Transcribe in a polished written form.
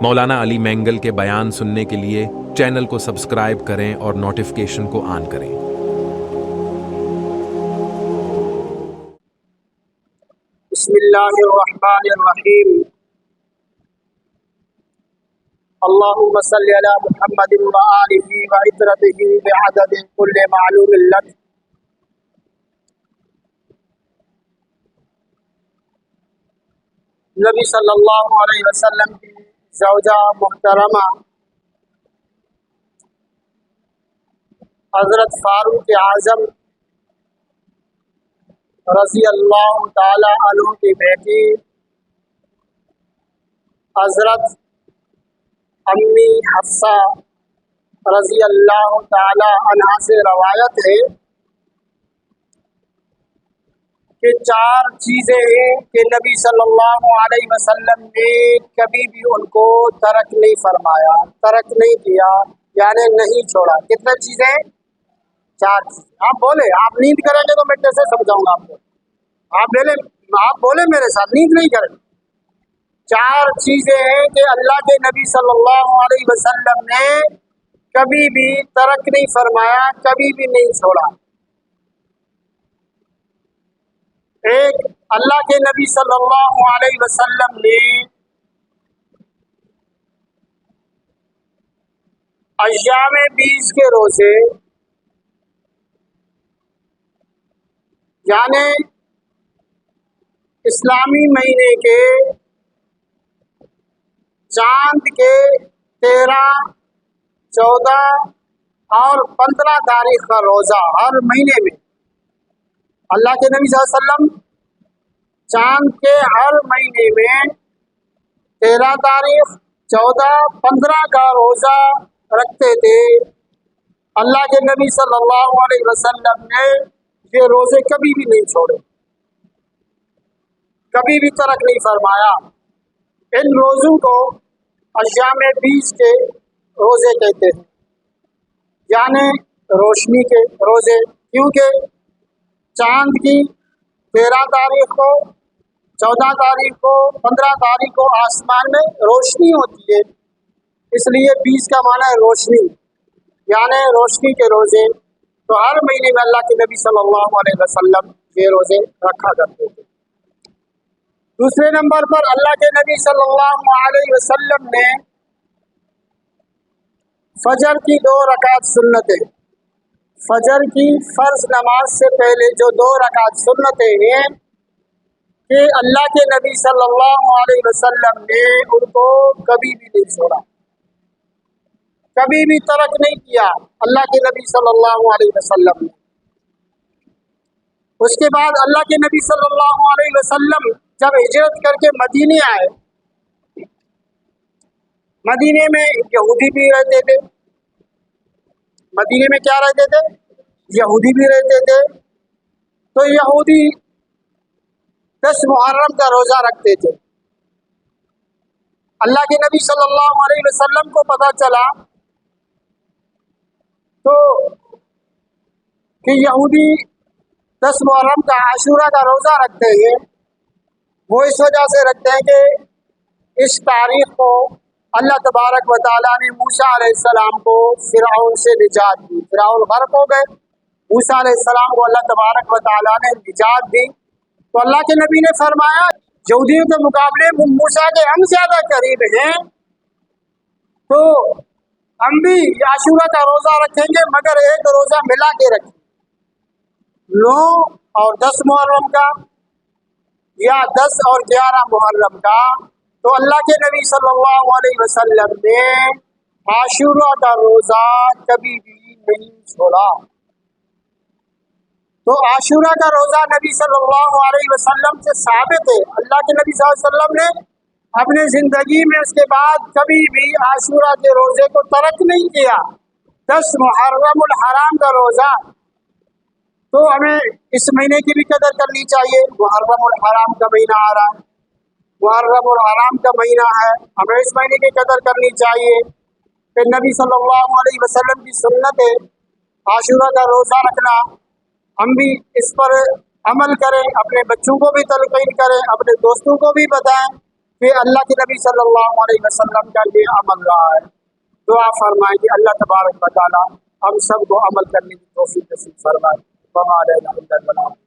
مولانا علی مینگل کے بیان سننے کے لیے چینل کو سبسکرائب کریں اور نوٹیفیکیشن کو آن کریں۔ بسم اللہ الرحمن الرحیم۔ اللہم صلی علی محمد وآلہ وعطرتہ بعدد کل معلوم لک۔ نبی صلی اللہ علیہ وسلم کی زوجہ محترمہ حضرت فاروق اعظم رضی اللہ تعالی عنہ کی بیٹی حضرت امی حفصہ رضی اللہ تعالی عنہا سے روایت ہے کہ 4 چیزیں ہیں کہ نبی صلی اللہ علیہ وسلم نے کبھی بھی ان کو ترک نہیں فرمایا، ترک نہیں کیا، یعنی نہیں چھوڑا۔ کتنے چیزیں؟ 4 چیزیں۔ آپ بولے، آپ نیند کریں گے تو میں کیسے سمجھاؤں گا آپ کو؟ آپ بولے میرے ساتھ، نیند نہیں کریں۔ 4 چیزیں ہیں کہ اللہ کے نبی صلی اللہ علیہ وسلم نے کبھی بھی ترک نہیں فرمایا، کبھی بھی نہیں چھوڑا۔ ایک، اللہ کے نبی صلی اللہ علیہ وسلم نے ایام 20 کے روزے، یعنی اسلامی مہینے کے چاند کے 13، 14 اور 15 تاریخ کا روزہ ہر مہینے میں، اللہ کے نبی صلی اللہ علیہ وسلم چاند کے ہر مہینے میں 13 تاریخ، 14، 15 کا روزہ رکھتے تھے۔ اللہ کے نبی صلی اللہ علیہ وسلم نے یہ روزے کبھی بھی نہیں چھوڑے، کبھی بھی ترک نہیں فرمایا۔ ان روزوں کو ایام 20 کے روزے کہتے ہیں، یعنی روشنی کے روزے، کیونکہ چاند کی 13 تاریخ کو، 14 تاریخ کو، 15 تاریخ کو آسمان میں روشنی ہوتی ہے، اس لیے 20 کا معنی ہے روشنی، یعنی روشنی کے روزے۔ تو ہر مہینے میں اللہ کے نبی صلی اللہ علیہ وسلم یہ روزے رکھا کرتے تھے۔ دوسرے نمبر پر اللہ کے نبی صلی اللہ علیہ وسلم نے فجر کی 2 رکعت سنتیں، فجر کی فرض نماز سے پہلے جو 2 رکعت سنتیں ہیں، کہ اللہ کے نبی صلی اللہ علیہ وسلم نے ان کو کبھی بھی نہیں چھوڑا، کبھی بھی ترک نہیں کیا اللہ کے نبی صلی اللہ علیہ وسلم نے۔ اس کے بعد اللہ کے نبی صلی اللہ علیہ وسلم جب ہجرت کر کے مدینے آئے، مدینے میں یہودی بھی رہتے تھے، مدینے میں کیا رہتے تھے؟ یہودی بھی رہتے تھے۔ تو یہودی 10 محرم کا روزہ رکھتے تھے۔ اللہ کے نبی صلی اللہ علیہ وسلم کو پتہ چلا تو کہ یہودی 10 محرم کا عاشورہ کا روزہ رکھتے ہیں، وہ اس وجہ سے رکھتے ہیں کہ اس تاریخ کو اللہ تبارک و تعالیٰ نے موسیٰ علیہ السلام کو فرعون سے نجات دی، فرعون غرق ہو گئے، موسیٰ علیہ السلام کو اللہ تبارک و تعالیٰ نے نجات دی۔ تو اللہ کے نبی نے فرمایا یہودیوں کے مقابلے موسیٰ کے ہم زیادہ قریب ہیں، تو ہم بھی عاشورہ کا روزہ رکھیں گے، مگر ایک روزہ ملا کے رکھیں، 9 اور 10 محرم کا، یا 10 اور 11 محرم کا۔ تو اللہ کے نبی صلی اللہ علیہ وسلم نے عاشورہ کا روزہ کبھی بھی نہیں چھوڑا۔ تو عاشورہ کا روزہ نبی صلی اللہ علیہ وسلم سے ثابت ہے، اللہ کے نبی صلی اللہ علیہ وسلم نے اپنی زندگی میں اس کے بعد کبھی بھی عاشورہ کے روزے کو ترک نہیں کیا۔ 10 محرم الحرام کا روزہ، تو ہمیں اس مہینے کی بھی قدر کرنی چاہیے۔ محرم الحرام کا مہینہ آ رہا ہے، محرم الحرام کا مہینہ ہے، ہمیں اس مہینے کی قدر کرنی چاہیے۔ کہ نبی صلی اللہ علیہ وسلم کی سنت ہے عاشورہ کا روزہ رکھنا، ہم بھی اس پر عمل کریں، اپنے بچوں کو بھی تلقین کریں، اپنے دوستوں کو بھی بتائیں کہ اللہ کے نبی صلی اللہ علیہ وسلم کا یہ عمل رہا ہے. دعا فرمائیں کہ اللہ تبارک و تعالی ہم سب کو عمل کرنے کی توفیق نصیب فرمائے. وما علینا الا البلاغ.